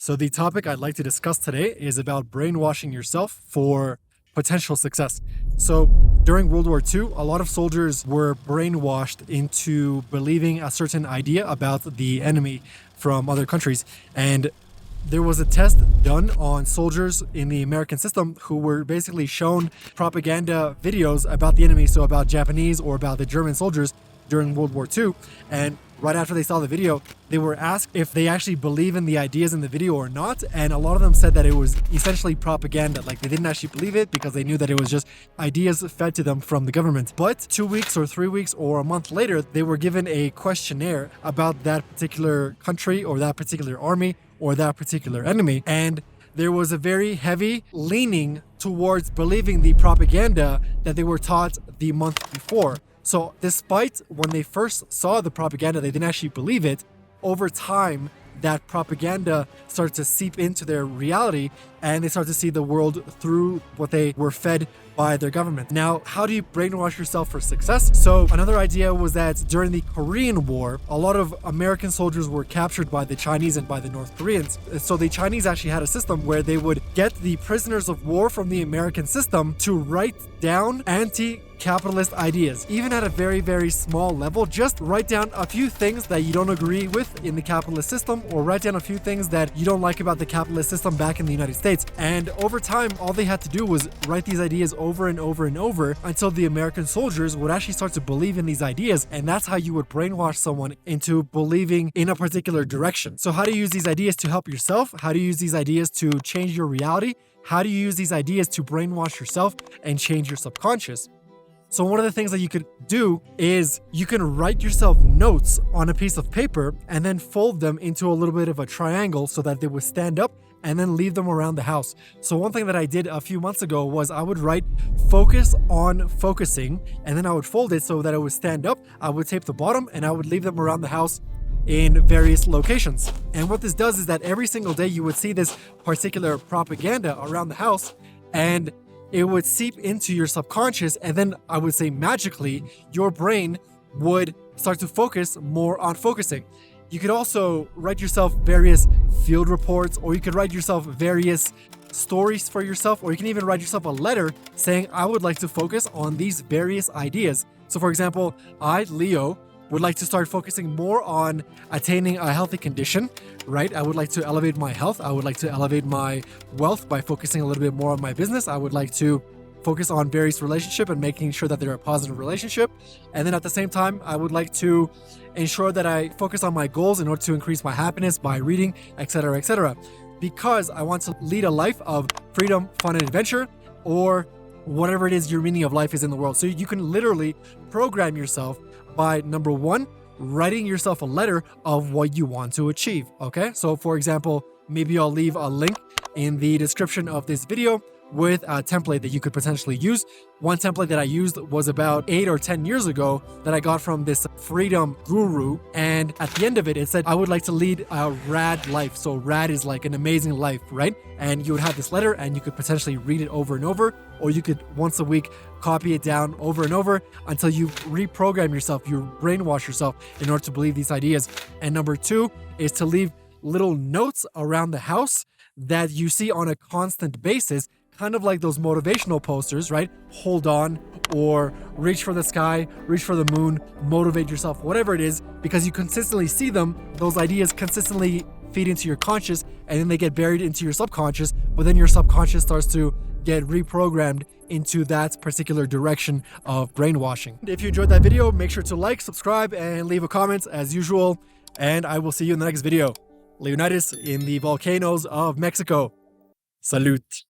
So the topic I'd like to discuss today is about brainwashing yourself for potential success. So during World War II, a lot of soldiers were brainwashed into believing a certain idea about the enemy from other countries. And there was a test done on soldiers in the American system who were basically shown propaganda videos about the enemy, so about Japanese or about the German soldiers during World War II. And right after they saw the video, they were asked if they actually believe in the ideas in the video or not. And a lot of them said that it was essentially propaganda. Like they didn't actually believe it because they knew that it was just ideas fed to them from the government. But 2 weeks or 3 weeks or a month later, they were given a questionnaire about that particular country or that particular army or that particular enemy. And there was a very heavy leaning towards believing the propaganda that they were taught the month before. So despite when they first saw the propaganda, they didn't actually believe it. Over time, that propaganda started to seep into their reality and they started to see the world through what they were fed by their government. Now, how do you brainwash yourself for success? So another idea was that during the Korean War, a lot of American soldiers were captured by the Chinese and by the North Koreans. So the Chinese actually had a system where they would get the prisoners of war from the American system to write down anti-capitalist ideas, even at a very, very small level. Just write down a few things that you don't agree with in the capitalist system, or write down a few things that you don't like about the capitalist system back in the United States. And over time, all they had to do was write these ideas over and over and over until the American soldiers would actually start to believe in these ideas. And that's how you would brainwash someone into believing in a particular direction. So how do you use these ideas to help yourself? How do you use these ideas to change your reality? How do you use these ideas to brainwash yourself and change your subconscious? So one of the things that you could do is you can write yourself notes on a piece of paper and then fold them into a little bit of a triangle so that they would stand up, and then leave them around the house. So one thing that I did a few months ago was I would write focus on focusing, and then I would fold it so that it would stand up. I would tape the bottom and I would leave them around the house in various locations. And what this does is that every single day you would see this particular propaganda around the house, and it would seep into your subconscious, and then I would say magically your brain would start to focus more on focusing. You could also write yourself various field reports, or you could write yourself various stories for yourself, or you can even write yourself a letter saying, I would like to focus on these various ideas. So for example, I, Leo, would like to start focusing more on attaining a healthy condition, right? I would like to elevate my health. I would like to elevate my wealth by focusing a little bit more on my business. I would like to focus on various relationships and making sure that they're a positive relationship. And then at the same time, I would like to ensure that I focus on my goals in order to increase my happiness by reading, etc., etc. Because I want to lead a life of freedom, fun, and adventure, or whatever it is your meaning of life is in the world. So you can literally program yourself by, number one, writing yourself a letter of what you want to achieve, okay? So for example, maybe I'll leave a link in the description of this video with a template that you could potentially use. One template that I used was about 8 or 10 years ago that I got from this freedom guru. And at the end of it, it said, I would like to lead a rad life. So rad is like an amazing life, right? And you would have this letter and you could potentially read it over and over, or you could once a week copy it down over and over until you reprogram yourself, you brainwash yourself in order to believe these ideas. And number two is to leave little notes around the house that you see on a constant basis, kind of like those motivational posters, right? Hold on, or reach for the sky, reach for the moon, motivate yourself, whatever it is, because you consistently see them, those ideas consistently feed into your conscious, and then they get buried into your subconscious, but then your subconscious starts to get reprogrammed into that particular direction of brainwashing. If you enjoyed that video, make sure to like, subscribe, and leave a comment as usual, and I will see you in the next video. Leonidas in the volcanoes of Mexico. Salute.